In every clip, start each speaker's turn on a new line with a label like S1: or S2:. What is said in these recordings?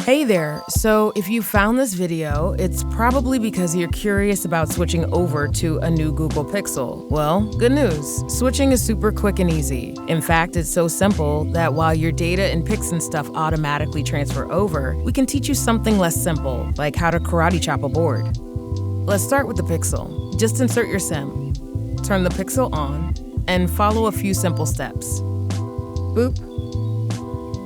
S1: Hey there, so if you found this video, it's probably because you're curious about switching over to a new Google Pixel. Well, good news, switching is super quick and easy. In fact, it's so simple that while your data and pics and stuff automatically transfer over, we can teach you something less simple, like how to karate chop a board. Let's start with the Pixel. Just insert your SIM, turn the Pixel on, and follow a few simple steps. Boop.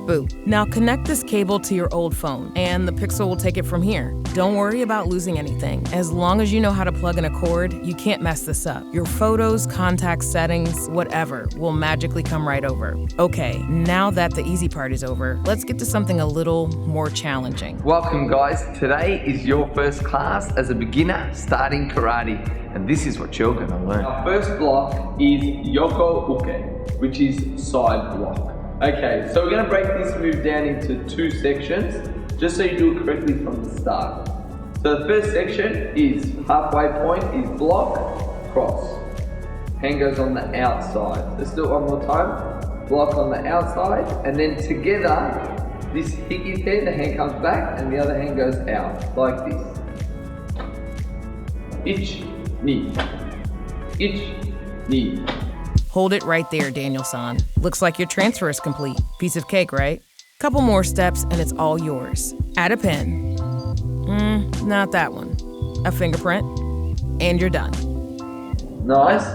S1: Boop. Now connect this cable to your old phone, and the Pixel will take it from here. Don't worry about losing anything. As long as you know how to plug in a cord, you can't mess this up. Your photos, contact settings, whatever, will magically come right over. Okay, now that the easy part is over, let's get to something a little more challenging.
S2: Welcome guys, today is your first class as a beginner starting karate, and this is what you're gonna learn. Our first block is Yoko Uke, which is side block. Okay, so we're going to break this move down into two sections, just so you do it correctly from the start. So the first section is halfway point is block, cross. Hand goes on the outside. Let's do it one more time. Block on the outside, and then together, this hit is there, the hand comes back, and the other hand goes out, like this. Ich, knee. Ich, knee.
S1: Hold it right there, Daniel-san. Looks like your transfer is complete. Piece of cake, right? Couple more steps and it's all yours. Add a pin. Not that one. A fingerprint. And you're done.
S2: Nice.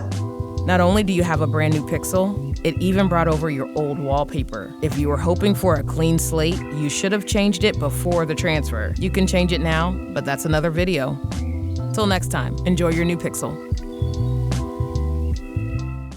S1: Not only do you have a brand new Pixel, it even brought over your old wallpaper. If you were hoping for a clean slate, you should have changed it before the transfer. You can change it now, but that's another video. Till next time, enjoy your new Pixel.